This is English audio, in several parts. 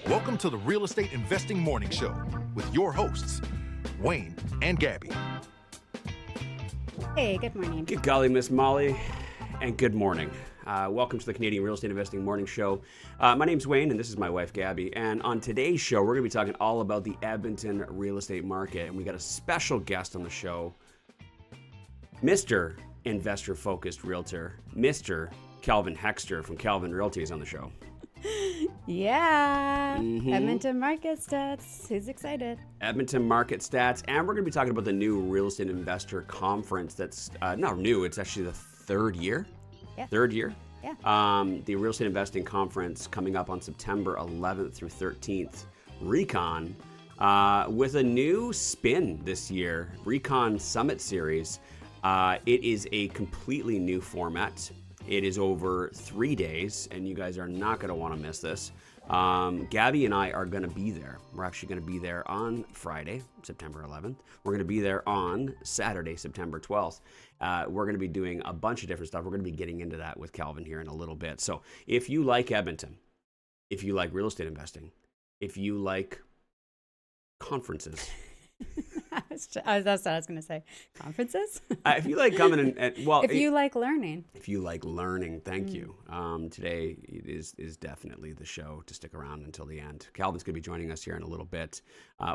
Welcome to the Real Estate Investing Morning Show with your hosts, Wayne and Gabby. Hey, good morning. Good golly, Miss Molly, and good morning. Welcome to the Canadian Real Estate Investing Morning Show. My name's Wayne, and this is my wife, Gabby. And on today's show, we're going to be talking all about the Edmonton real estate market. And we got a special guest on the show, Mr. Investor-Focused Realtor, Mr. Calvin Hexter from Calvin Realty is on the show. Yeah. Edmonton market stats. Who's excited? Edmonton market stats. And we're going to be talking about the new Real Estate Investor Conference that's not new. It's actually the third year. Yeah. Third year. Yeah. The Real Estate Investing Conference coming up on September 11th through 13th. Recon with a new spin this year. Recon Summit Series. It is a completely new format. It is over 3 days, and you guys are not going to want to miss this. Gabby and I are going to be there. We're actually going to be there on Friday, September 11th. We're going to be there on Saturday, September 12th. We're going to be doing a bunch of different stuff. We're going to be getting into that with Calvin here in a little bit. So if you like Edmonton, if you like real estate investing, if you like conferences, That's what I was going to say. Conferences? if you like coming if you like learning. If you like learning, thank you. Today is definitely the show to stick around until the end. Calvin's going to be joining us here in a little bit.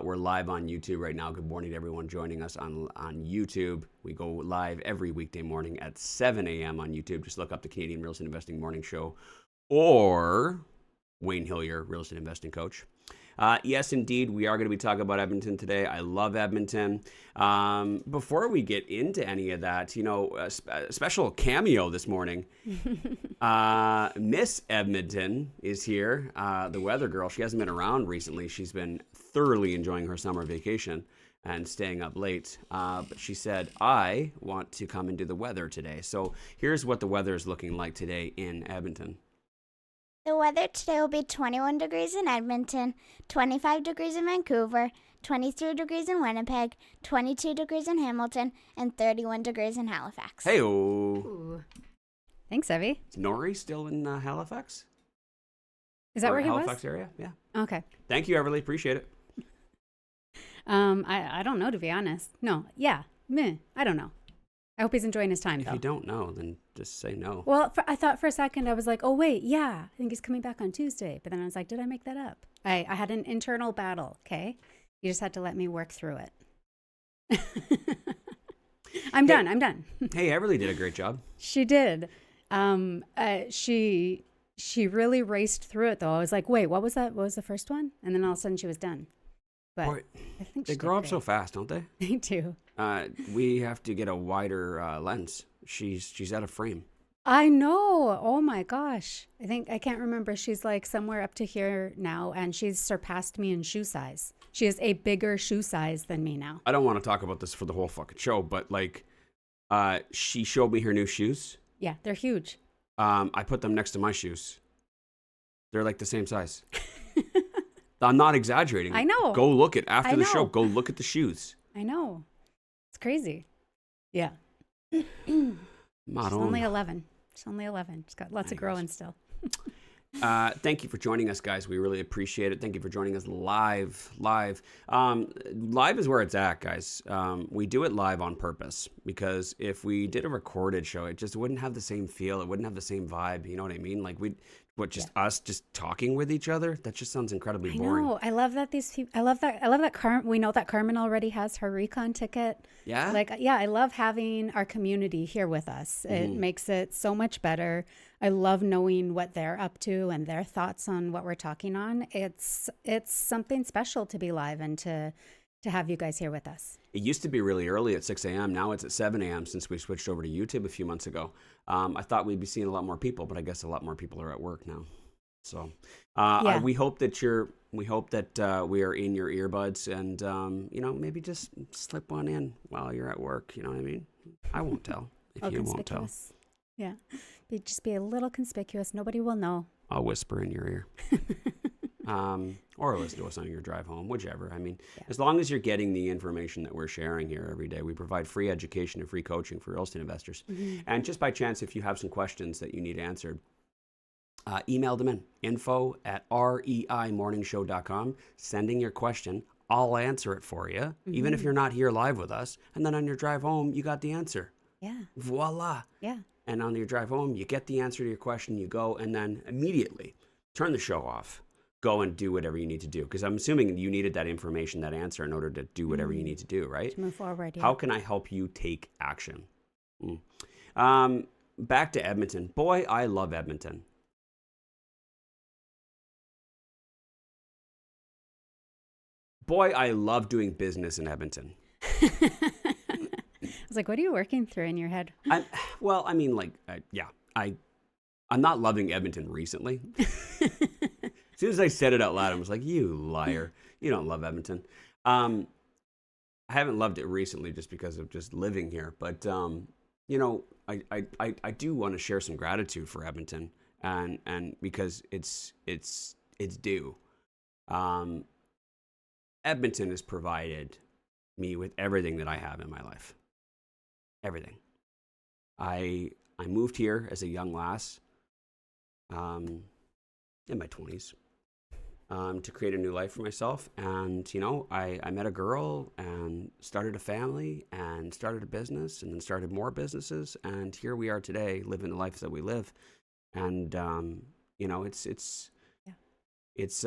We're live on YouTube right now. Good morning to everyone joining us on YouTube. We go live every weekday morning at 7 a.m. on YouTube. Just look up the Canadian Real Estate Investing Morning Show or Wayne Hillier, Real Estate Investing Coach. Yes, indeed, we are going to be talking about Edmonton today. I love Edmonton. Before we get into any of that, a special cameo this morning. Miss Edmonton is here, the weather girl. She hasn't been around recently. She's been thoroughly enjoying her summer vacation and staying up late. But she said, I want to come and do the weather today. So here's what the weather is looking like today in Edmonton. The weather today will be 21 degrees in Edmonton, 25 degrees in Vancouver, 23 degrees in Winnipeg, 22 degrees in Hamilton, and 31 degrees in Halifax. Hey-o. Ooh. Thanks, Evie. Is Nori still in Halifax? Is that Or where he Halifax was? area? Yeah. Okay. Thank you, Everly. Appreciate it. I don't know, to be honest. No. Yeah. Meh. I don't know. I hope he's enjoying his time, If though. you don't know, then just say no. Well, I thought for a second, I was like, oh, wait, yeah. I think he's coming back on Tuesday. But then I was like, did I make that up? I had an internal battle, okay? You just had to let me work through it. I'm done. Hey, Everly did a great job. She did. She really raced through it, though. I was like, wait, what was that? What was the first one? And then all of a sudden she was done. But Boy, I think they she grow did up so great. fast, don't they? They do. We have to get a wider lens. She's out of frame. I know. Oh my gosh. I can't remember. She's like somewhere up to here now, and she's surpassed me in shoe size. She has a bigger shoe size than me now. I don't want to talk about this for the whole fucking show, but she showed me her new shoes. Yeah, they're huge. I put them next to my shoes. They're like the same size. I'm not exaggerating. I know. Go look at after I the show. know. Go look at the shoes. I know. It's crazy. Yeah. Not She's only 11. She's only 11. She's got lots of growing still. Thank you for joining us, guys. We really appreciate it. Thank you for joining us live. Live is where it's at, guys. We do it live on purpose because if we did a recorded show, it just wouldn't have the same feel. It wouldn't have the same vibe. You know what I mean? Like us just talking with each other. That just sounds incredibly boring. I know. I love that these people. I love that we know that Carmen already has her recon ticket. Yeah. I love having our community here with us. It makes it so much better. I love knowing what they're up to and their thoughts on what we're talking on. It's something special to be live and to have you guys here with us. It used to be really early at 6 a.m. Now it's at 7 a.m. since we switched over to YouTube a few months ago. I thought we'd be seeing a lot more people, but I guess a lot more people are at work now. So we hope that we are in your earbuds and, maybe just slip one in while you're at work. You know what I mean? I won't tell if you won't tell. Yeah. Just be a little conspicuous. Nobody will know. I'll whisper in your ear. Or listen to us on your drive home, whichever. I mean, as long as you're getting the information that we're sharing here every day, we provide free education and free coaching for real estate investors. And just by chance, if you have some questions that you need answered, email them in, info@reimorningshow.com, sending your question. I'll answer it for you, even if you're not here live with us. And then on your drive home, you got the answer. Yeah. Voila. Yeah. And on your drive home, you get the answer to your question, you go, and then immediately turn the show off. Go and do whatever you need to do. Because I'm assuming you needed that information, that answer, in order to do whatever you need to do, right? To move forward, yeah. How can I help you take action? Back to Edmonton. Boy, I love Edmonton. Boy, I love doing business in Edmonton. I was like, what are you working through in your head? I'm not loving Edmonton recently. As soon as I said it out loud, I was like, you liar. You don't love Edmonton. I haven't loved it recently just because of just living here. But, I do want to share some gratitude for Edmonton and because it's due. Edmonton has provided me with everything that I have in my life. Everything. I moved here as a young lass, in my 20s, to create a new life for myself. And, I met a girl and started a family and started a business and then started more businesses. And here we are today living the life that we live. And, it's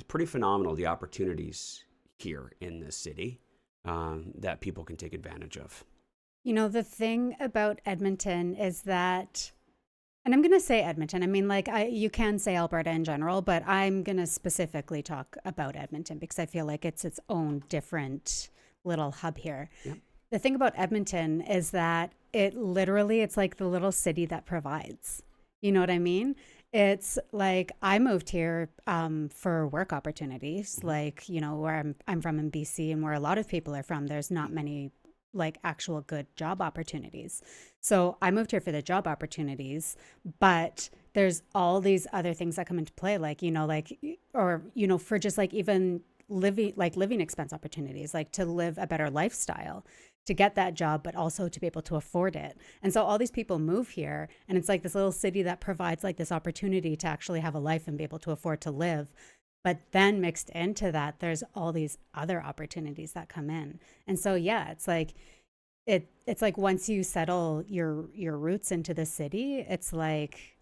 pretty phenomenal, the opportunities here in this city that people can take advantage of. The thing about Edmonton is that, and I'm going to say Edmonton, you can say Alberta in general, but I'm going to specifically talk about Edmonton because I feel like it's its own different little hub here. Yep. The thing about Edmonton is that it's like the little city that provides. You know what I mean? It's like I moved here for work opportunities, where I'm from in BC and where a lot of people are from. There's not many actual good job opportunities. So I moved here for the job opportunities, but there's all these other things that come into play, for just even living expense opportunities, to live a better lifestyle, to get that job, but also to be able to afford it. And so all these people move here, and it's like this little city that provides this opportunity to actually have a life and be able to afford to live. But then mixed into that, there's all these other opportunities that come in. And so, yeah, it's like once you settle your roots into the city, it's like,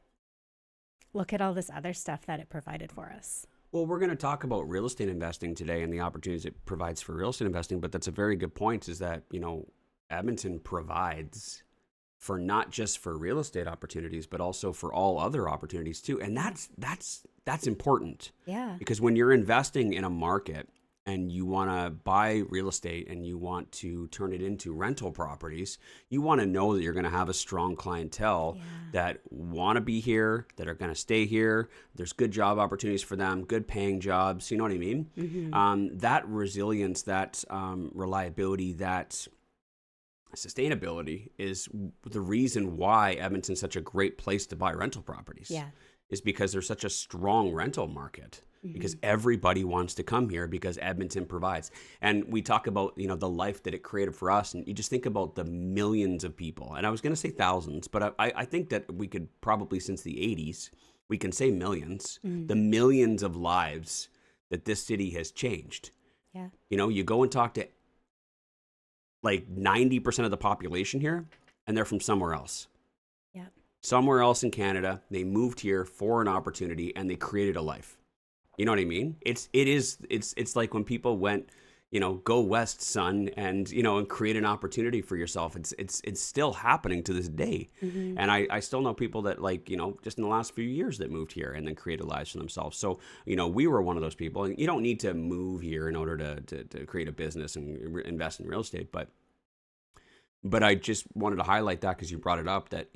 look at all this other stuff that it provided for us. Well, we're going to talk about real estate investing today and the opportunities it provides for real estate investing. But that's a very good point, is that, Edmonton provides for not just for real estate opportunities, but also for all other opportunities too. And that's important. Yeah. Because when you're investing in a market and you want to buy real estate and you want to turn it into rental properties, you want to know that you're going to have a strong clientele that want to be here, that are going to stay here. There's good job opportunities for them, good paying jobs. You know what I mean? Mm-hmm. That resilience, that reliability, that sustainability is the reason why Edmonton's such a great place to buy rental properties. Yeah. Is because there's such a strong rental market. Because everybody wants to come here because Edmonton provides. And we talk about, the life that it created for us. And you just think about the millions of people. And I was going to say thousands, but I think that we could probably, since the 80s, we can say millions. The millions of lives that this city has changed. Yeah. You go and talk to 90% of the population here, and they're from somewhere else. Yeah. Somewhere else in Canada. They moved here for an opportunity and they created a life. You know what I mean? It's like when people went, go west, son, and and create an opportunity for yourself. It's still happening to this day. Mm-hmm. And I still know people that just in the last few years that moved here and then created lives for themselves. So, we were one of those people. And you don't need to move here in order to create a business and invest in real estate, But I just wanted to highlight that because you brought it up, that,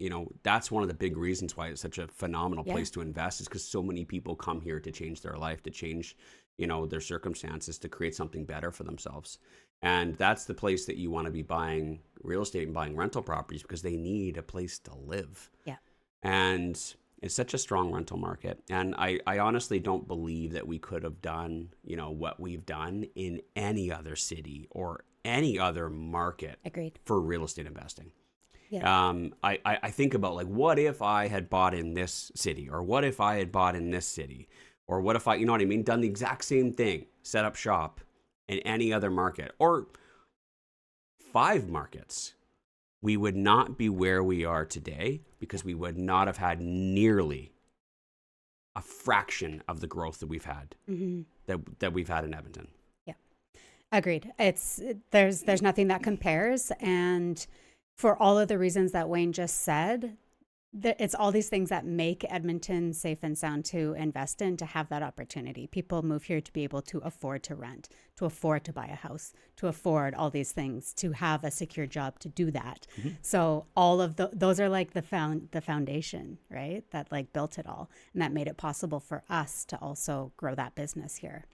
that's one of the big reasons why it's such a phenomenal place to invest, is because so many people come here to change their life, to change, their circumstances, to create something better for themselves. And that's the place that you want to be buying real estate and buying rental properties, because they need a place to live. Yeah. And it's such a strong rental market. And I honestly don't believe that we could have done, what we've done in any other city or any other market. Agreed. For real estate investing. Yeah. I think about like, what if I had bought in this city, or what if I had bought in this city, or what if I, you know what I mean, done the exact same thing, set up shop in any other market or 5 markets, we would not be where we are today, because we would not have had nearly a fraction of the growth that we've had, that we've had in Edmonton. Yeah. Agreed. There's nothing that compares. And for all of the reasons that Wayne just said, it's all these things that make Edmonton safe and sound to invest in, to have that opportunity. People move here to be able to afford to rent, to afford to buy a house, to afford all these things, to have a secure job to do that. So all of those are like the foundation, right? That like built it all, and that made it possible for us to also grow that business here.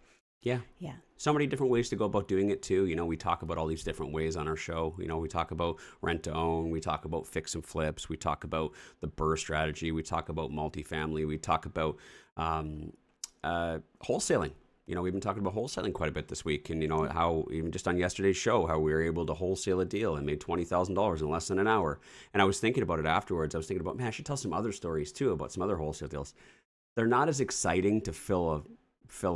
Yeah. Yeah. So many different ways to go about doing it too. You know, we talk about all these different ways on our show. You know, we talk about rent to own, we talk about fix and flips, we talk about the BRRRR strategy, we talk about multifamily, we talk about wholesaling. You know, we've been talking about wholesaling quite a bit this week, and you know how even just on yesterday's show, how we were able to wholesale a deal and made $20,000 in less than an hour. And I was thinking about it afterwards. I was thinking about, man, I should tell some other stories too about some other wholesale deals. They're not as exciting to fill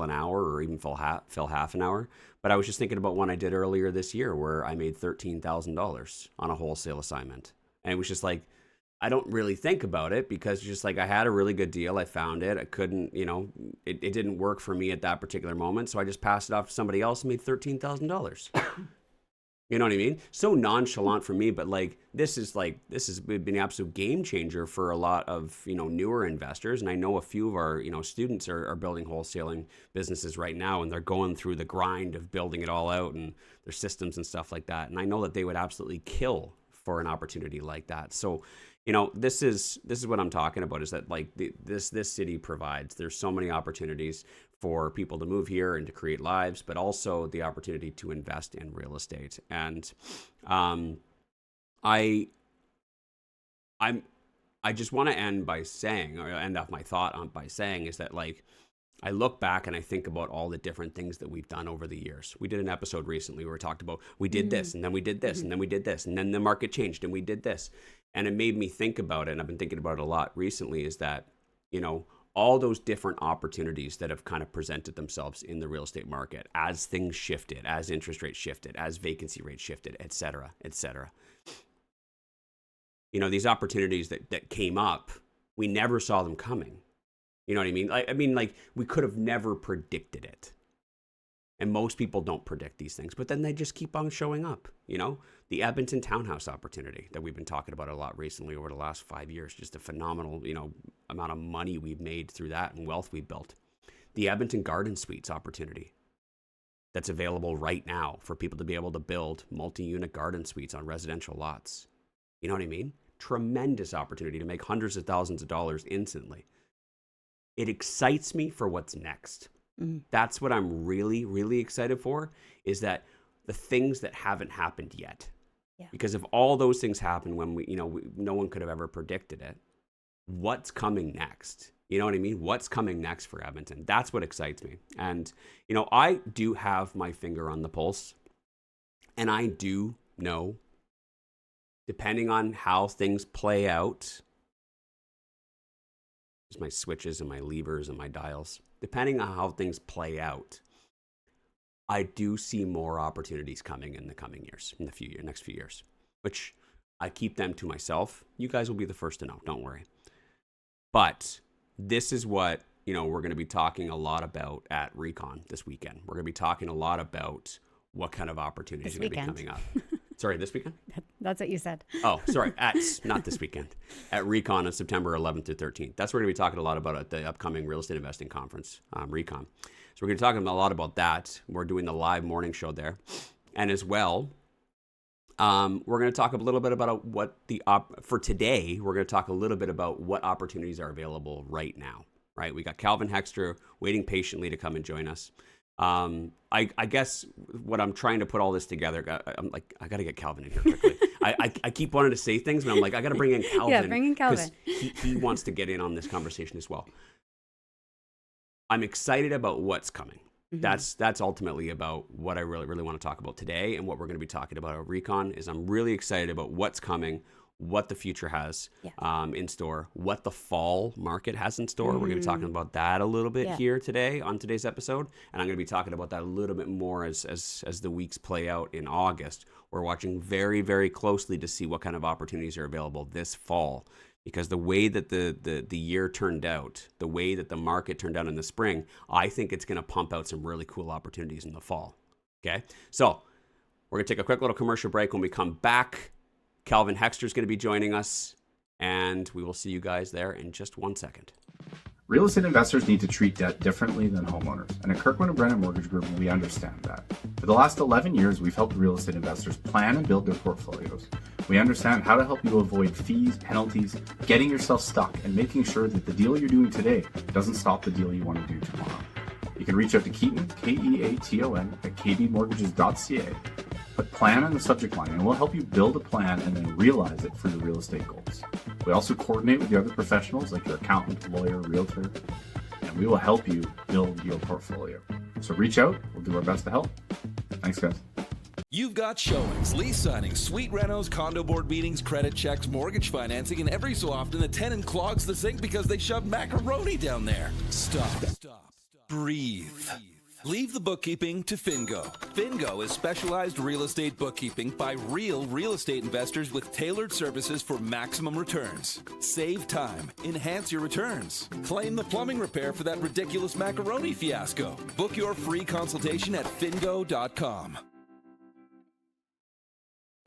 an hour or even fill half an hour. But I was just thinking about one I did earlier this year where I made $13,000 on a wholesale assignment. And it was just like, I don't really think about it, because just like I had a really good deal. I found it. I couldn't, you know, it didn't work for me at that particular moment. So I just passed it off to somebody else and made $13,000. You know what I mean? So nonchalant for me, but like this has been an absolute game changer for a lot of, you know, newer investors. And I know a few of our, you know, students are building wholesaling businesses right now, and they're going through the grind of building it all out and their systems and stuff like that. And I know that they would absolutely kill for an opportunity like that. So, you know, this is what I'm talking about, is that like this city provides, there's so many opportunities for people to move here and to create lives, but also the opportunity to invest in real estate. And I just want to end off my thought by saying is that like I look back and I think about all the different things that we've done over the years. We did an episode recently where we talked about we did this, and then we did this, and then we did this, and then the market changed and we did this. And it made me think about it, and I've been thinking about it a lot recently, is that, you know, all those different opportunities that have kind of presented themselves in the real estate market as things shifted, as interest rates shifted, as vacancy rates shifted, et cetera, et cetera. You know, these opportunities that came up, we never saw them coming. You know what I mean? I mean, like, we could have never predicted it. And most people don't predict these things, but then they just keep on showing up. You know, the Edmonton townhouse opportunity that we've been talking about a lot recently over the last 5 years, just a phenomenal, you know, amount of money we've made through that and wealth we've built. The Edmonton Garden Suites opportunity that's available right now for people to be able to build multi-unit garden suites on residential lots. You know what I mean? Tremendous opportunity to make hundreds of thousands of dollars instantly. It excites me for what's next. That's what I'm really, really excited for, is that the things that haven't happened yet. Yeah. Because if all those things happen when no one could have ever predicted it, what's coming next? You know what I mean? What's coming next for Edmonton? That's what excites me. And, you know, I do have my finger on the pulse, and I do know, depending on how things play out, my switches and my levers and my dials, depending on how things play out, I do see more opportunities coming in the coming years, in the next few years, which I keep them to myself. You guys will be the first to know, don't worry. But this is what, you know, we're going to be talking a lot about at Recon this weekend. We're going to be talking a lot about what kind of opportunities are going to be coming up. Sorry, this weekend? That's what you said. Oh, sorry. Not this weekend. At Recon on September 11th through 13th. That's what we're going to be talking a lot about at the upcoming Real Estate Investing Conference, Recon. So we're going to be talking a lot about that. We're doing the live morning show there. And as well, we're going to talk a little bit about what for today, we're going to talk a little bit about what opportunities are available right now, right? We got Calvin Hexter waiting patiently to come and join us. I guess what I'm trying to put all this together, I'm like, I got to get Calvin in here quickly. I keep wanting to say things, but I'm like, I got to bring in Calvin. Yeah, bring in Calvin. He wants to get in on this conversation as well. I'm excited about what's coming. Mm-hmm. That's ultimately about what I really, really want to talk about today, and what we're going to be talking about at Recon is I'm really excited about what's coming, what the future has Yeah. in store, what the fall market has in store. We're going to be talking about that a little bit here today on today's episode. And I'm going to be talking about that a little bit more as the weeks play out in August. We're watching very, very closely to see what kind of opportunities are available this fall. Because the way that the year turned out, the way that the market turned out in the spring, I think it's going to pump out some really cool opportunities in the fall. Okay? So we're going to take a quick little commercial break. When we come back, Calvin Hexter is going to be joining us, and we will see you guys there in just 1 second. Real estate investors need to treat debt differently than homeowners, and at Kirkland & Brennan Mortgage Group, we understand that. For the last 11 years, we've helped real estate investors plan and build their portfolios. We understand how to help you avoid fees, penalties, getting yourself stuck, and making sure that the deal you're doing today doesn't stop the deal you want to do tomorrow. You can reach out to Keaton, Keaton, at kbmortgages.ca. Put plan in the subject line, and we'll help you build a plan and then realize it for your real estate goals. We also coordinate with the other professionals like your accountant, lawyer, realtor, and we will help you build your portfolio. So reach out. We'll do our best to help. Thanks, guys. You've got showings, lease signings, suite renos, condo board meetings, credit checks, mortgage financing, and every so often the tenant clogs the sink because they shoved macaroni down there. Stop. Breathe. Leave the bookkeeping to Fingo. Fingo is specialized real estate bookkeeping by real estate investors with tailored services for maximum returns. Save time. Enhance your returns. Claim the plumbing repair for that ridiculous macaroni fiasco. Book your free consultation at fingo.com.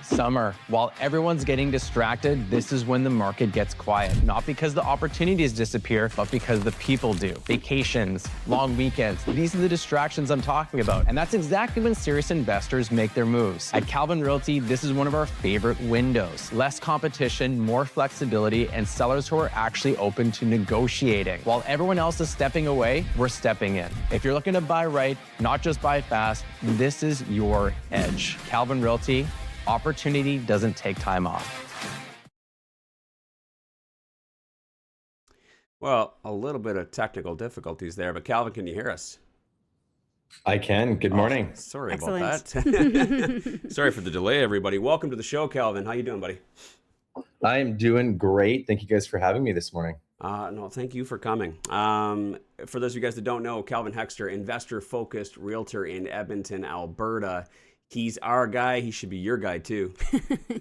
Summer. While everyone's getting distracted, this is when the market gets quiet. Not because the opportunities disappear, but because the people do. Vacations, long weekends, these are the distractions I'm talking about. And that's exactly when serious investors make their moves. At Calvin Realty, this is one of our favorite windows. Less competition, more flexibility, and sellers who are actually open to negotiating. While everyone else is stepping away, we're stepping in. If you're looking to buy right, not just buy fast, this is your edge. Calvin Realty. Opportunity doesn't take time off. Well, a little bit of technical difficulties there, but Calvin, can you hear us? I can. Good morning. Sorry Excellent. about that. Sorry for the delay, everybody. Welcome to the show, Calvin. How you doing, buddy? I am doing great. Thank you guys for having me this morning. No, thank you for coming. For those of you guys that don't know, Calvin Hexter, investor-focused realtor in Edmonton, Alberta. He's our guy. He should be your guy, too.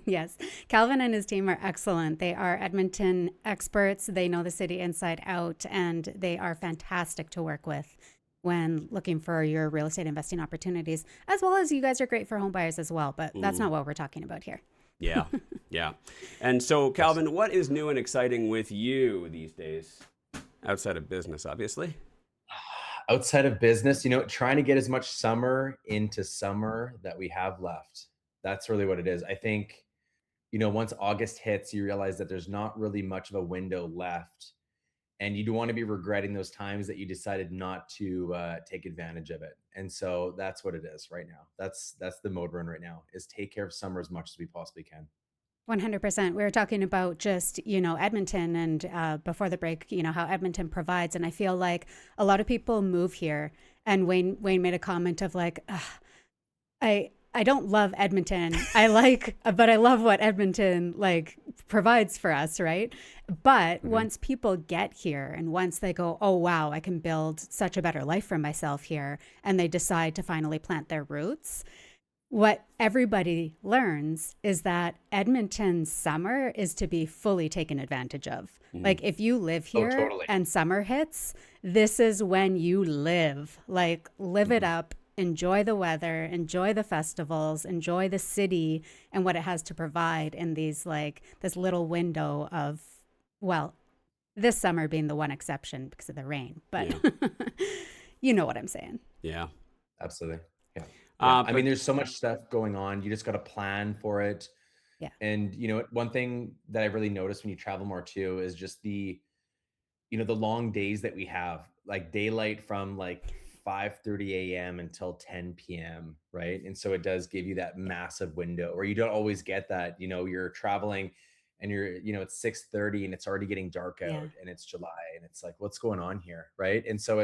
Yes. Calvin and his team are excellent. They are Edmonton experts. They know the city inside out, and they are fantastic to work with when looking for your real estate investing opportunities, as well as you guys are great for home buyers as well. But that's not what we're talking about here. Yeah. Yeah. And so, Calvin, what is new and exciting with you these days? Outside of business, obviously. Outside of business, trying to get as much summer into summer that we have left. That's really what it is. I think, once August hits, you realize that there's not really much of a window left. And you don't want to be regretting those times that you decided not to take advantage of it. And so that's what it is right now. That's the mode we're in right now, is take care of summer as much as we possibly can. 100%. We were talking about just, Edmonton and before the break, how Edmonton provides. And I feel like a lot of people move here. And Wayne made a comment of like, I don't love Edmonton. But I love what Edmonton provides for us, right? But once people get here and once they go, oh, wow, I can build such a better life for myself here, and they decide to finally plant their roots, what everybody learns is that Edmonton's summer is to be fully taken advantage of. Like if you live here and summer hits, this is when you live. Live it up, enjoy the weather, enjoy the festivals, enjoy the city and what it has to provide in these this little window of, well, this summer being the one exception because of the rain. But you know what I'm saying. Yeah. Absolutely. Yeah. I mean, there's so much stuff going on. You just got to plan for it. Yeah. And, one thing that I really noticed when you travel more too is just the long days that we have, like daylight from 5:30 a.m. until 10 p.m. Right. And so it does give you that massive window where you don't always get that, you're traveling and you're, it's 6:30 and it's already getting dark out and it's July and it's like, what's going on here? Right. And so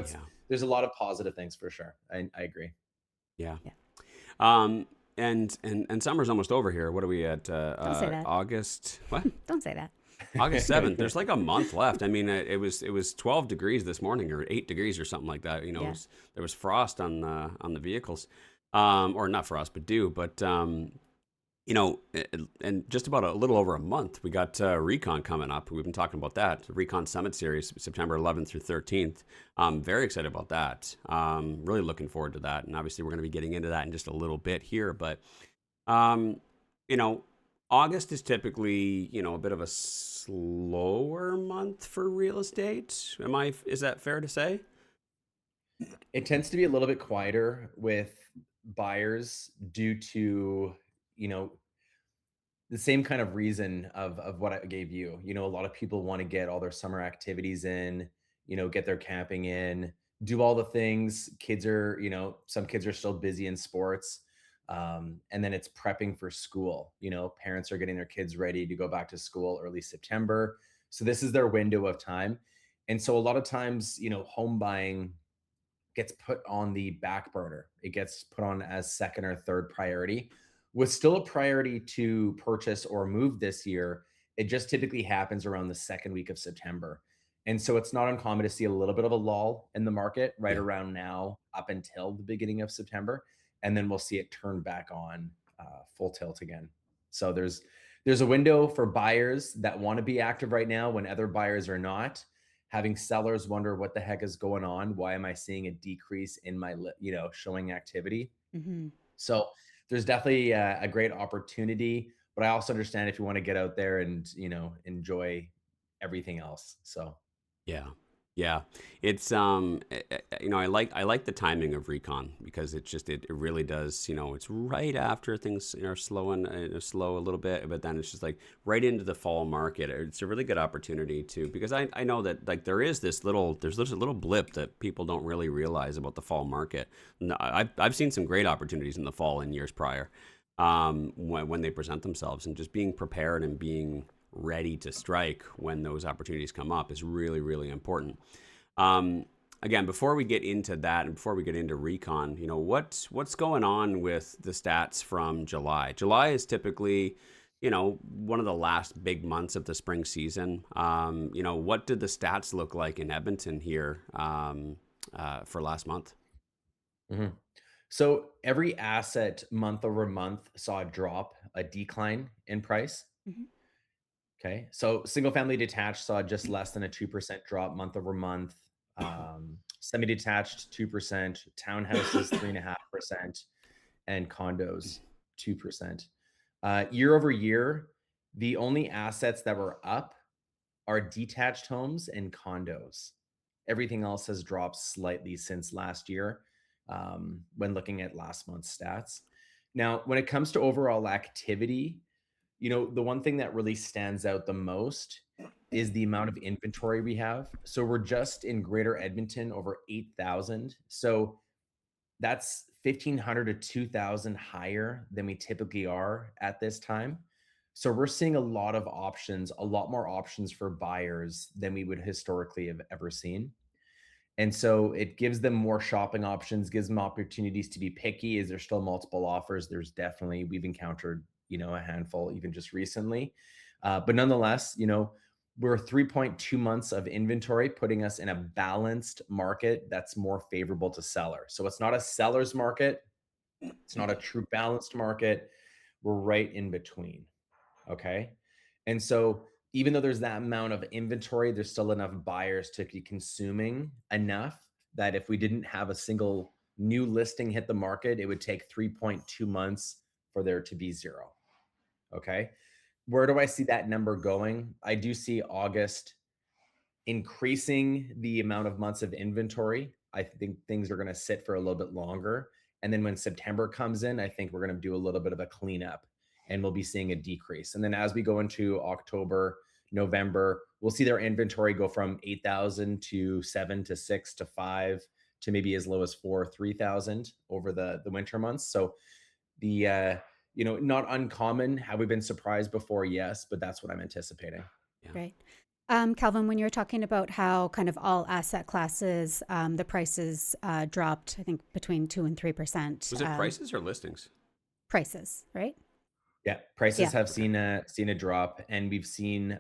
there's a lot of positive things for sure. I agree. Yeah. and summer's almost over here. What are we at? Don't say that. August. What? Don't say that. August 7th. There's like a month left. I mean, it was 12 degrees this morning, or 8 degrees, or something like that. Yeah. There was frost on the vehicles, or not frost, but dew. But and just about a little over a month, we got Recon coming up. We've been talking about that, the Recon Summit Series, September 11th through 13th. I'm very excited about that. Really looking forward to that. And obviously, we're going to be getting into that in just a little bit here. But, August is typically, a bit of a slower month for real estate. Is that fair to say? It tends to be a little bit quieter with buyers due to, the same kind of reason of what I gave you. A lot of people want to get all their summer activities in, get their camping in, do all the things. Some kids are still busy in sports. And then it's prepping for school. Parents are getting their kids ready to go back to school early September. So this is their window of time. And so a lot of times, home buying gets put on the back burner. It gets put on as second or third priority, with still a priority to purchase or move this year. It just typically happens around the second week of September. And so it's not uncommon to see a little bit of a lull in the market right around now up until the beginning of September. And then we'll see it turn back on full tilt again. So there's a window for buyers that want to be active right now when other buyers are not. Having sellers wonder what the heck is going on. Why am I seeing a decrease in my showing activity? Mm-hmm. So there's definitely a great opportunity, but I also understand if you want to get out there and enjoy everything else. So yeah, it's I like the timing of Recon, because it really does, it's right after things are slow a little bit, but then it's just like right into the fall market. It's a really good opportunity too, because I know that like there's this little blip that people don't really realize about the fall market. I've seen some great opportunities in the fall in years prior, when they present themselves, and just being prepared and being ready to strike when those opportunities come up is really, really important. Again, before we get into that and before we get into Recon, what's going on with the stats from July? July is typically, one of the last big months of the spring season. What did the stats look like in Edmonton here for last month? Mm-hmm. So every asset month over month saw a decline in price. Mm-hmm. Okay. So single family detached saw just less than a 2% drop month over month. Semi-detached 2%, townhouses 3.5%, and condos 2%. Year over year, the only assets that were up are detached homes and condos. Everything else has dropped slightly since last year, when looking at last month's stats. Now, when it comes to overall activity, the one thing that really stands out the most is the amount of inventory we have. So we're just in Greater Edmonton over 8,000. So that's 1,500 to 2,000 higher than we typically are at this time. So we're seeing a lot more options for buyers than we would historically have ever seen. And so it gives them more shopping options, gives them opportunities to be picky. Is there still multiple offers? We've encountered, a handful even just recently. But nonetheless, we're 3.2 months of inventory, putting us in a balanced market that's more favorable to sellers. So it's not a seller's market. It's not a true balanced market. We're right in between. Okay. And so even though there's that amount of inventory, there's still enough buyers to be consuming enough that if we didn't have a single new listing hit the market, it would take 3.2 months for there to be zero. Okay. Where do I see that number going? I do see August increasing the amount of months of inventory. I think things are going to sit for a little bit longer. And then when September comes in, I think we're going to do a little bit of a cleanup and we'll be seeing a decrease. And then as we go into October, November, we'll see their inventory go from 8,000 to 7 to 6 to 5 to maybe as low as 3,000 over the winter months. So not uncommon. Have we been surprised before? Yes, but that's what I'm anticipating. Yeah. Right. Calvin, when you're talking about how kind of all asset classes, the prices dropped, I think between 2 and 3%. Was it prices or listings? prices, right? Yeah, prices Yeah. have seen a drop, and we've seen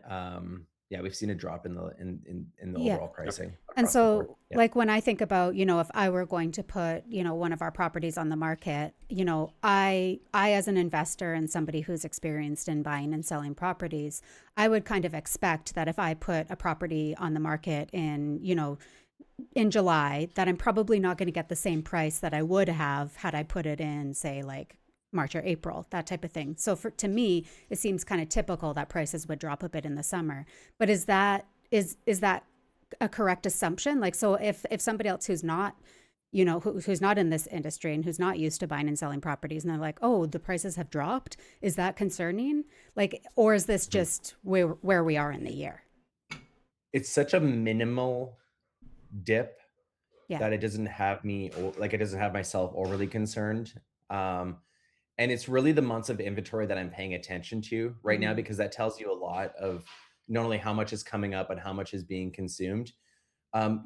we've seen a drop in the Yeah. overall pricing And across the board. so, Yeah. like when I think about, if I were going to put, one of our properties on the market, I as an investor and somebody who's experienced in buying and selling properties, I would kind of expect that if I put a property on the market in July, that I'm probably not going to get the same price that I would have had I put it in, say, like March or April, that type of thing. So to me, it seems kind of typical that prices would drop a bit in the summer. But is that a correct assumption? Like, so if somebody else who's not, who's not in this industry and who's not used to buying and selling properties, and they're like, oh, the prices have dropped, is that concerning? Like, or is this just where we are in the year? It's such a minimal dip Yeah. that it doesn't have myself overly concerned. And it's really the months of inventory that I'm paying attention to right now, because that tells you a lot of not only how much is coming up, but how much is being consumed. I've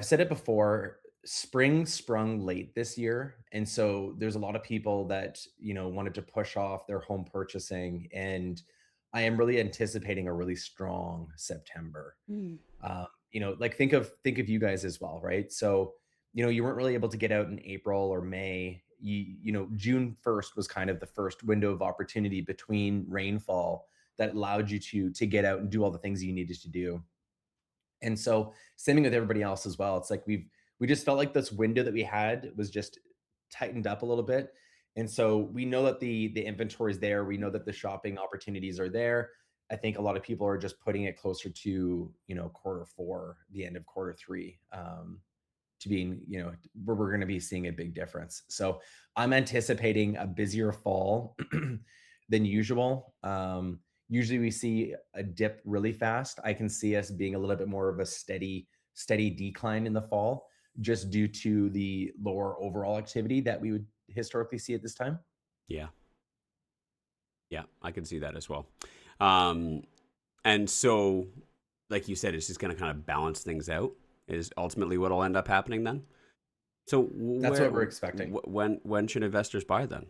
said it before, spring sprung late this year. And so there's a lot of people that, wanted to push off their home purchasing. And I am really anticipating a really strong September. Like think of you guys as well, right? So, you weren't really able to get out in April or May. June 1st was kind of the first window of opportunity between rainfall that allowed you to get out and do all the things you needed to do. And so same thing with everybody else as well. It's like we just felt like this window that we had was just tightened up a little bit. And so we know that the inventory is there. We know that the shopping opportunities are there. I think a lot of people are just putting it closer to, quarter four, the end of quarter three, to being, where we're going to be seeing a big difference. So I'm anticipating a busier fall than usual. Usually we see a dip really fast. I can see us being a little bit more of a steady decline in the fall, just due to the lower overall activity that we would historically see at this time. Yeah, I can see that as well. And so, like you said, it's just going to kind of balance things out is ultimately what will end up happening then. So that's what we're expecting. When should investors buy then?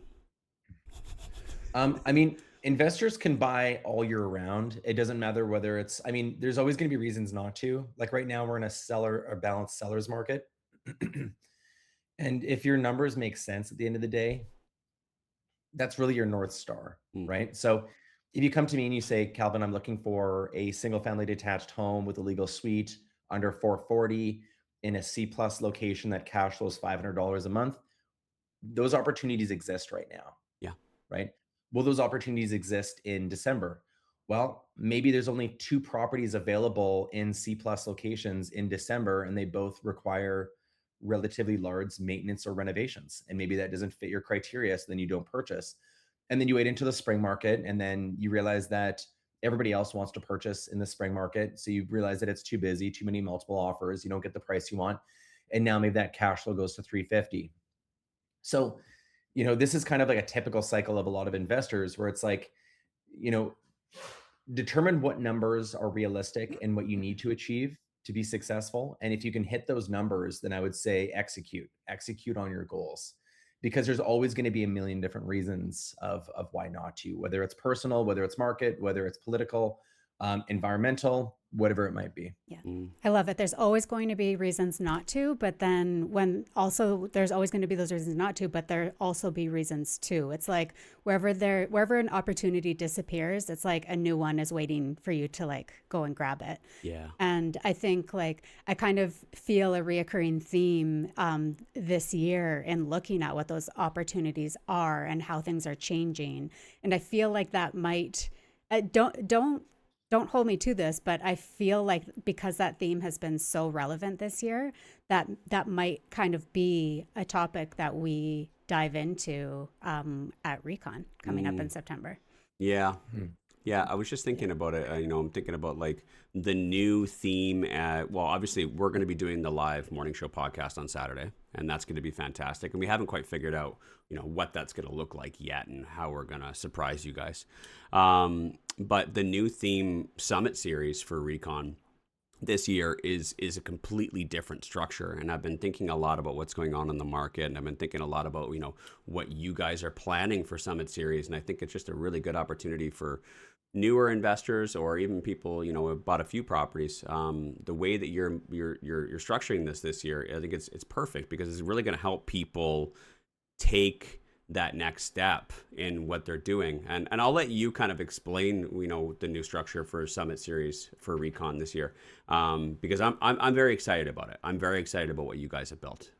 Investors can buy all year round. It doesn't matter whether there's always going to be reasons not to. Like right now we're in a balanced seller's market. And if your numbers make sense at the end of the day, that's really your North Star, right? So if you come to me and you say, Calvin, I'm looking for a single family detached home with a legal suite under 440 in a C+ location that cash flows $500 a month, those opportunities exist right now. Yeah. Right. Will those opportunities exist in December? Well, maybe there's only 2 properties available in C+ locations in December, and they both require relatively large maintenance or renovations. And maybe that doesn't fit your criteria, so then you don't purchase. And then you wait into the spring market, and then you realize that everybody else wants to purchase in the spring market. So you realize that it's too busy, too many multiple offers, you don't get the price you want. And now maybe that cash flow goes to 350. So, this is kind of like a typical cycle of a lot of investors where it's like, determine what numbers are realistic and what you need to achieve to be successful. And if you can hit those numbers, then I would say execute on your goals, because there's always going to be a million different reasons of why not to, whether it's personal, whether it's market, whether it's political, environmental, whatever it might be. Yeah. I love it. There's always going to be reasons not to, but then there's always going to be those reasons not to, but there also be reasons to. It's like wherever an opportunity disappears, it's like a new one is waiting for you to like go and grab it. Yeah. And I think like I kind of feel a reoccurring theme this year in looking at what those opportunities are and how things are changing. And I feel like that might don't hold me to this, but I feel like because that theme has been so relevant this year, that might kind of be a topic that we dive into at Recon coming up in September. Yeah. Yeah, I was just thinking about it. I'm thinking about like the new theme obviously we're going to be doing the live morning show podcast on Saturday, and that's going to be fantastic. And we haven't quite figured out, what that's going to look like yet and how we're going to surprise you guys. But the new theme summit series for Recon, this year is a completely different structure. And I've been thinking a lot about what's going on in the market, and I've been thinking a lot about, what you guys are planning for Summit Series. And I think it's just a really good opportunity for newer investors or even people, who have bought a few properties. The way that you're structuring this year, I think it's perfect, because it's really going to help people take that next step in what they're doing. And I'll let you kind of explain, the new structure for Summit Series for Recon this year, because I'm very excited about it. I'm very excited about what you guys have built.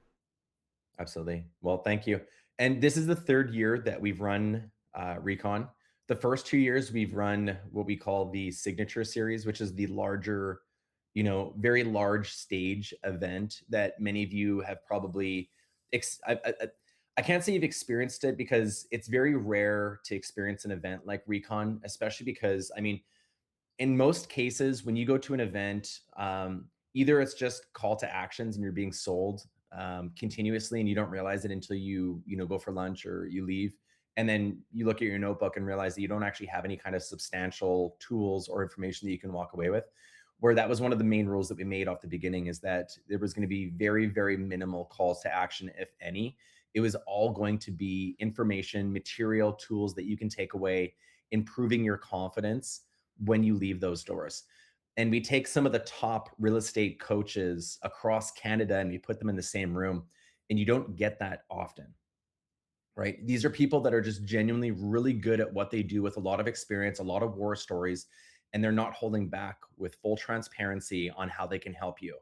Absolutely. Well, thank you. And this is the third year that we've run Recon. The first 2 years we've run what we call the Signature Series, which is the larger, very large stage event that many of you have probably I can't say you've experienced it, because it's very rare to experience an event like Recon, especially because, in most cases, when you go to an event, either it's just call to actions and you're being sold continuously, and you don't realize it until you go for lunch or you leave. And then you look at your notebook and realize that you don't actually have any kind of substantial tools or information that you can walk away with. Where that was one of the main rules that we made off the beginning, is that there was going to be very, very minimal calls to action, if any. It was all going to be information, material, tools that you can take away, improving your confidence when you leave those doors. And we take some of the top real estate coaches across Canada and we put them in the same room, and you don't get that often, right? These are people that are just genuinely really good at what they do, with a lot of experience, a lot of war stories, and they're not holding back, with full transparency on how they can help you.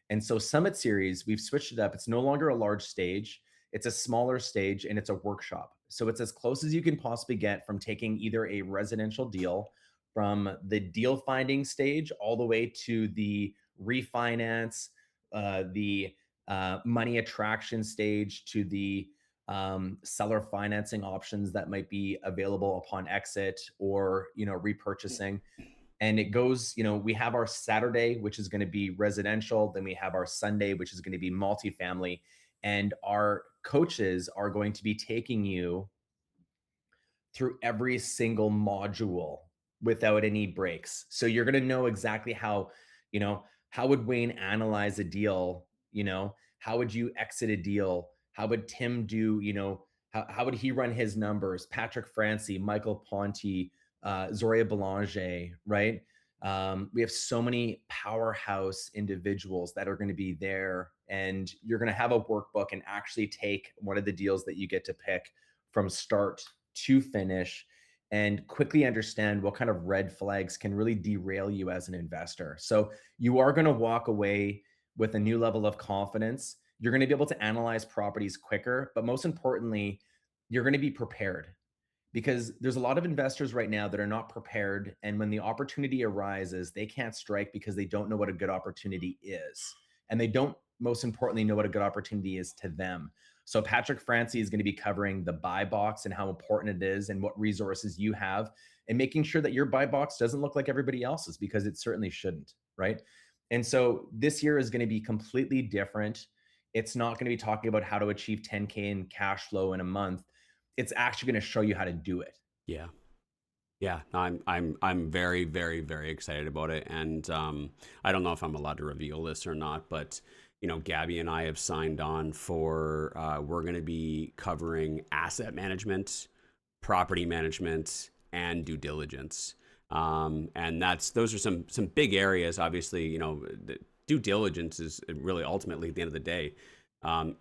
And so Summit Series, we've switched it up. It's no longer a large stage. It's a smaller stage, and it's a workshop. So it's as close as you can possibly get from taking either a residential deal from the deal finding stage all the way to the refinance, the money attraction stage, to the seller financing options that might be available upon exit, or, repurchasing. And it goes, we have our Saturday, which is going to be residential. Then we have our Sunday, which is going to be multifamily. And our coaches are going to be taking you through every single module without any breaks. So you're going to know exactly how would Wayne analyze a deal? How would you exit a deal? How would Tim do, how would he run his numbers? Patrick Francie, Michael Ponti, Zoria Belanger, right? We have so many powerhouse individuals that are going to be there, and you're going to have a workbook and actually take one of the deals that you get to pick from start to finish, and quickly understand what kind of red flags can really derail you as an investor. So you are going to walk away with a new level of confidence. You're going to be able to analyze properties quicker, but most importantly, you're going to be prepared, because there's a lot of investors right now that are not prepared. And when the opportunity arises, they can't strike because they don't know what a good opportunity is. And they don't, most importantly, know what a good opportunity is to them. So Patrick Francie is going to be covering the buy box and how important it is and what resources you have, and making sure that your buy box doesn't look like everybody else's, because it certainly shouldn't, right? And so this year is going to be completely different. It's not going to be talking about how to achieve 10K in cash flow in a month. It's actually going to show you how to do it. Yeah. Yeah, I'm very, very, very excited about it. And I don't know if I'm allowed to reveal this or not, but Gabby and I have signed on for, we're going to be covering asset management, property management, and due diligence. And those are some big areas. Obviously, the due diligence is really ultimately, at the end of the day,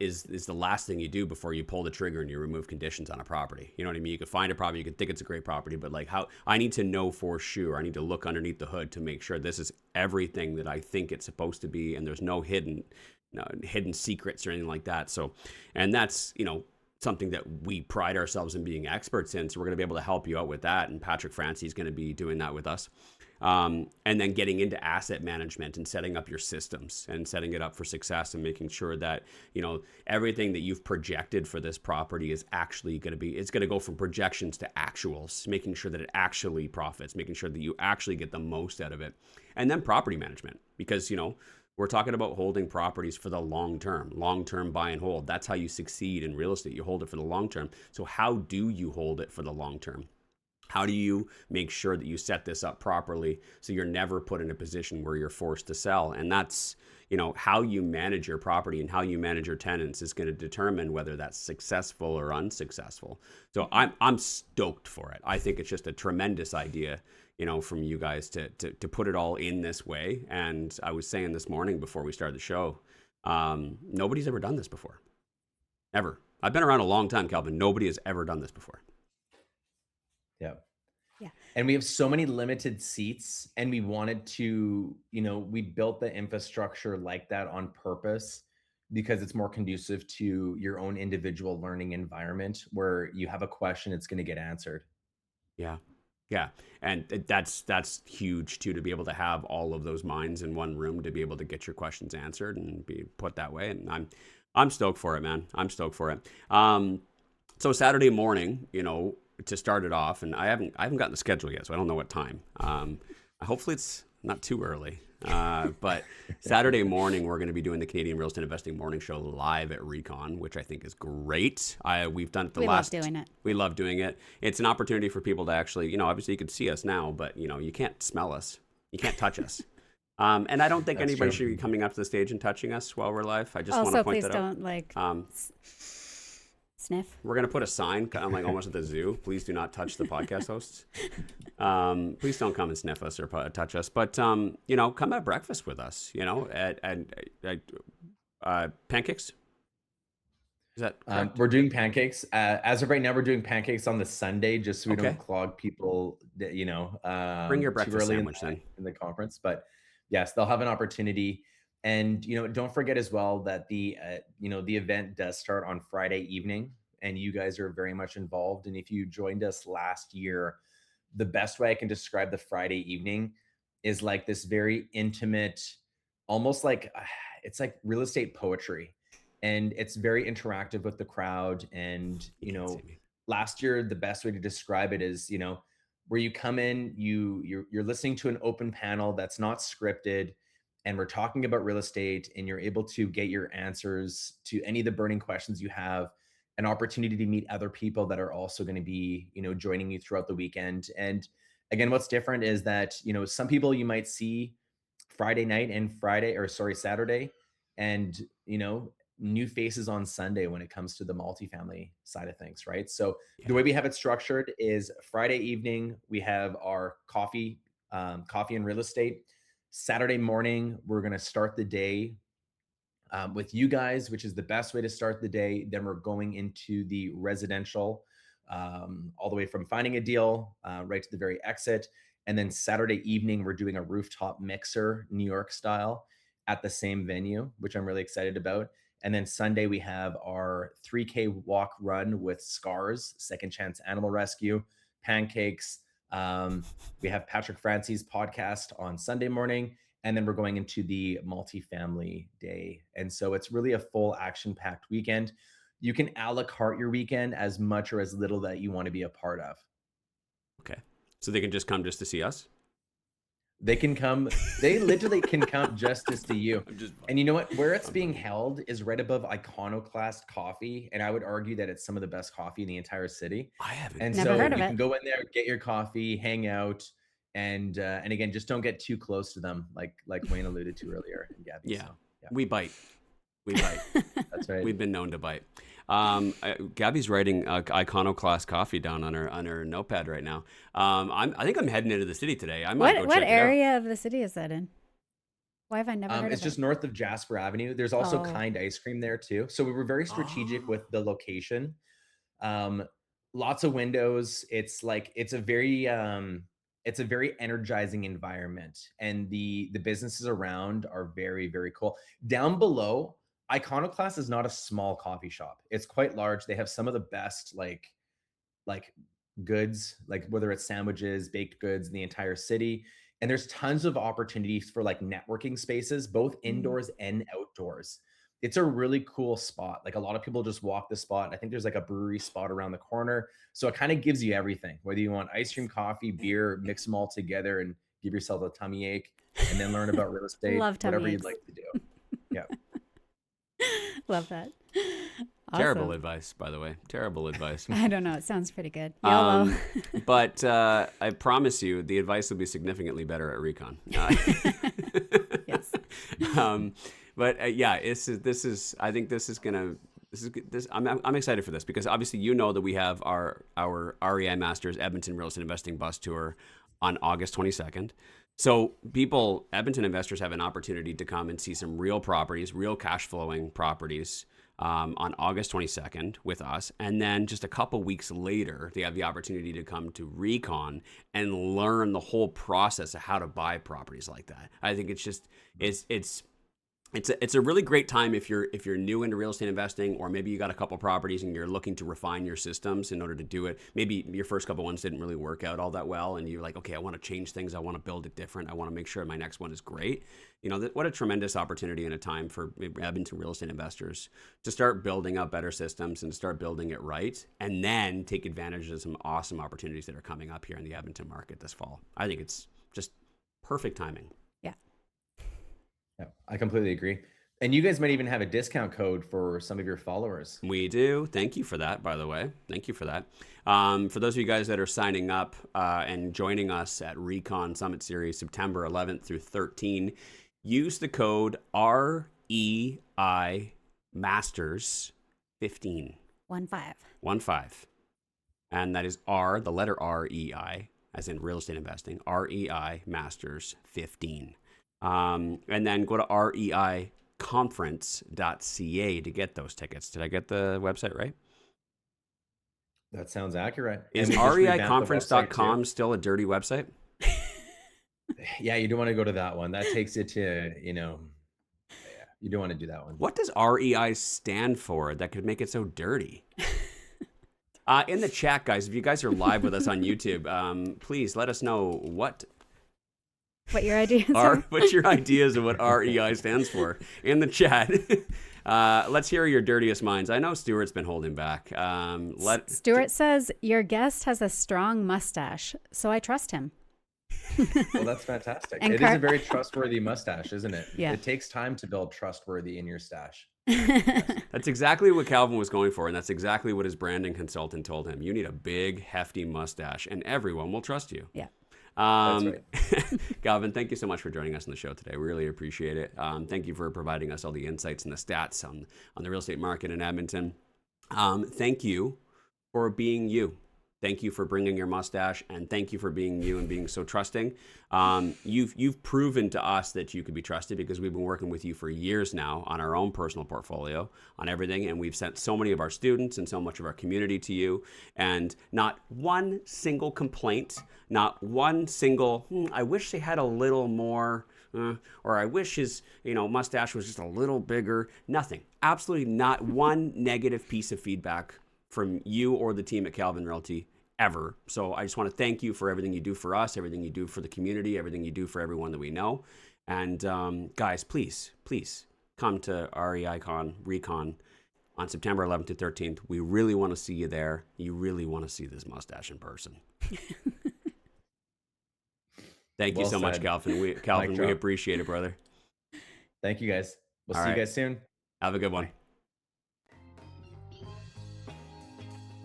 is the last thing you do before you pull the trigger and you remove conditions on a property. You know what I mean? You could find a property, you could think it's a great property, but I need to know for sure. I need to look underneath the hood to make sure this is everything that I think it's supposed to be, and there's no hidden secrets or anything like that. So, and that's something that we pride ourselves in being experts in. So we're going to be able to help you out with that, and Patrick Francie is going to be doing that with us. And then getting into asset management and setting up your systems and setting it up for success, and making sure that, everything that you've projected for this property is actually going to be, it's going to go from projections to actuals, making sure that it actually profits, making sure that you actually get the most out of it. And then property management, because, we're talking about holding properties for the long term buy and hold. That's how you succeed in real estate. You hold it for the long term. So how do you hold it for the long term? How do you make sure that you set this up properly so you're never put in a position where you're forced to sell? And that's, how you manage your property and how you manage your tenants is going to determine whether that's successful or unsuccessful. So I'm stoked for it. I think it's just a tremendous idea, from you guys to put it all in this way. And I was saying this morning before we started the show, nobody's ever done this before. Ever. I've been around a long time, Calvin. Nobody has ever done this before. Yeah. Yeah. And we have so many limited seats, and we wanted to, we built the infrastructure like that on purpose because it's more conducive to your own individual learning environment where you have a question, it's going to get answered. Yeah. Yeah. And that's huge too, to be able to have all of those minds in one room, to be able to get your questions answered and be put that way. And I'm stoked for it, man. I'm stoked for it. So Saturday morning, to start it off, and I haven't gotten the schedule yet, so I don't know what time. Hopefully it's not too early. But Saturday morning, we're going to be doing the Canadian Real Estate Investing Morning Show live at Recon, which I think is great. We've done it We love doing it. We love doing it. It's an opportunity for people to actually, obviously you can see us now, but you can't smell us. You can't touch us. And I don't think anybody should be coming up to the stage and touching us while we're live. I just want to point that out. Also, please don't sniff. We're going to put a sign, like almost at the zoo. Please do not touch the podcast hosts. Please don't come and sniff us or touch us. But, come have breakfast with us, at pancakes. Is that correct? We're doing pancakes. As of right now, we're doing pancakes on the Sunday just so we don't clog people, Bring your breakfast sandwich then. In the conference. But yes, they'll have an opportunity. And, don't forget as well that the event does start on Friday evening, and you guys are very much involved. And if you joined us last year, the best way I can describe the Friday evening is like this very intimate, almost like it's like real estate poetry. And it's very interactive with the crowd. And, last year, the best way to describe it is, where you come in, you're listening to an open panel that's not scripted, and we're talking about real estate, and you're able to get your answers to any of the burning questions you have, an opportunity to meet other people that are also going to be, joining you throughout the weekend. And again, what's different is that, some people you might see Friday night and Saturday, and, new faces on Sunday when it comes to the multifamily side of things, right? So the way we have it structured is Friday evening, we have our coffee and real estate. Saturday morning, we're going to start the day with you guys, which is the best way to start the day. Then we're going into the residential, all the way from finding a deal right to the very exit. And then Saturday evening, we're doing a rooftop mixer, New York style, at the same venue, which I'm really excited about. And then Sunday, we have our 3K walk run with Scars, Second Chance Animal Rescue, pancakes. We have Patrick Francie's podcast on Sunday morning, and then we're going into the multifamily day. And so it's really a full action-packed weekend. You can a la carte your weekend as much or as little that you want to be a part of. Okay. So they can just come just to see us? They can come, they literally can come just to see you. And you know what? Where it's being held is right above Iconoclast Coffee. And I would argue that it's some of the best coffee in the entire city. I haven't. And Never so heard of you it. can go in there, get your coffee, hang out. And again, just don't get too close to them, like Wayne alluded to earlier. And Gabby, Yeah. so, yeah. We bite. That's right. We've been known to bite. Gabby's writing Iconoclast Coffee down on her notepad right now. I think I'm heading into the city today. I might go check What it out. area of the city is that in? Why have I never heard of it? It's just north of Jasper Avenue. There's also Kind Ice Cream there too. So we were very strategic with the location. Lots of windows. It's a very energizing environment, and the businesses around are very, very cool. Down below, Iconoclast is not a small coffee shop. It's quite large. They have some of the best like goods, like whether it's sandwiches, baked goods in the entire city. And there's tons of opportunities for like networking spaces, both indoors and outdoors. It's a really cool spot. Like a lot of people just walk the spot. I think there's like a brewery spot around the corner. So it kind of gives you everything, whether you want ice cream, coffee, beer, mix them all together and give yourself a tummy ache and then learn about real estate, Love tummy whatever you'd aches. like to do. Yeah. Love that. Terrible advice, by the way. Terrible advice. I don't know. It sounds pretty good. YOLO. But I promise you, the advice will be significantly better at Recon. Yes. Yeah, this is. I think this is gonna. I'm excited for this because obviously you know that we have our REI Masters Edmonton Real Estate Investing Bus Tour on August 22nd. So Edmonton investors have an opportunity to come and see some real properties, real cash flowing properties on August 22nd with us. And then just a couple weeks later, they have the opportunity to come to Recon and learn the whole process of how to buy properties like that. I think it's a really great time if you're new into real estate investing, or maybe you got a couple properties and you're looking to refine your systems in order to do it. Maybe your first couple ones didn't really work out all that well, and you're like, okay, I want to change things. I want to build it different. I want to make sure my next one is great. What a tremendous opportunity and a time for Edmonton real estate investors to start building up better systems and start building it right, and then take advantage of some awesome opportunities that are coming up here in the Edmonton market this fall. I think it's just perfect timing. Yeah, I completely agree. And you guys might even have a discount code for some of your followers. We do. Thank you for that, by the way. Thank you for that. For those of you guys that are signing up and joining us at Recon Summit Series September 11th through 13, use the code REI Masters 15. 15. And that is the letter REI, as in real estate investing, REI Masters 15. And then go to reiconference.ca to get those tickets. Did I get the website right? That sounds accurate. Is reiconference.com still a dirty website? Yeah, you don't want to go to that one. That takes you to, you don't want to do that one. What does REI stand for that could make it so dirty? In the chat, guys, if you guys are live with us on YouTube, please let us know what your ideas are. What's your ideas of what REI stands for in the chat? Let's hear your dirtiest minds. I know Stuart's been holding back. Stuart says, your guest has a strong mustache, so I trust him. Well, that's fantastic. And it is a very trustworthy mustache, isn't it? Yeah. It takes time to build trustworthy in your stash. That's exactly what Calvin was going for, and that's exactly what his branding consultant told him. You need a big, hefty mustache, and everyone will trust you. Yeah. That's right. Calvin, thank you so much for joining us on the show today. We really appreciate it. Thank you for providing us all the insights and the stats on the real estate market in Edmonton. Thank you for being you. Thank you for bringing your mustache, and thank you for being you and being so trusting. You've proven to us that you could be trusted because we've been working with you for years now on our own personal portfolio, on everything, and we've sent so many of our students and so much of our community to you, and not one single complaint, not one single, I wish they had a little more, or I wish his mustache was just a little bigger. Nothing. Absolutely not one negative piece of feedback from you or the team at Calvin Realty ever. So I just want to thank you for everything you do for us, everything you do for the community, everything you do for everyone that we know. And guys, please come to Recon on September 11th to 13th. We really want to see you there. You really want to see this mustache in person. Thank you so much, Calvin. We appreciate it, brother. Thank you, guys. We'll see you guys soon. Have a good one. Bye.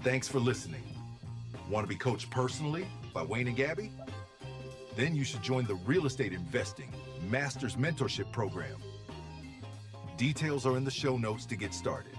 Thanks for listening. Want to be coached personally by Wayne and Gabby? Then you should join the Real Estate Investing Masters Mentorship Program. Details are in the show notes to get started.